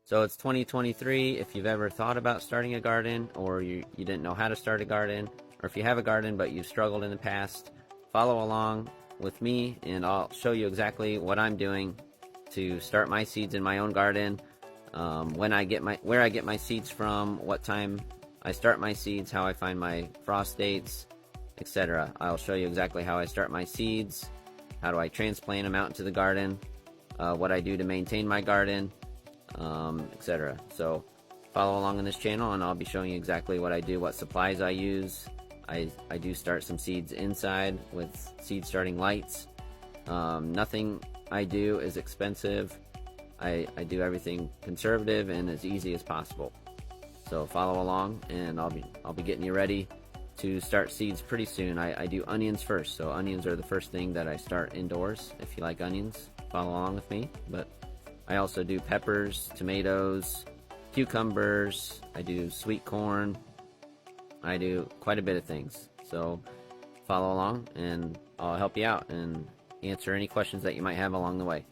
So it's 2023. If you've ever thought about starting a garden, or you didn't know how to start a garden, or if you have a garden but you've struggled in the past, follow along with me and I'll show you exactly what I'm doing to start my seeds in my own garden, where I get my seeds from, what time I start my seeds, how I find my frost dates, etc. I'll show you exactly how I start my seeds, how do I transplant them out into the garden, what I do to maintain my garden, etc. So follow along on this channel and I'll be showing you exactly what I do, what supplies I use. I do start some seeds inside with seed starting lights. Nothing I do is expensive. I do everything conservative and as easy as possible. So follow along and I'll be getting you ready to start seeds pretty soon. I do onions first, so onions are the first thing that I start indoors. If you like onions, follow along with me. But I also do peppers, tomatoes, cucumbers, I do sweet corn, I do quite a bit of things. So follow along and I'll help you out and answer any questions that you might have along the way.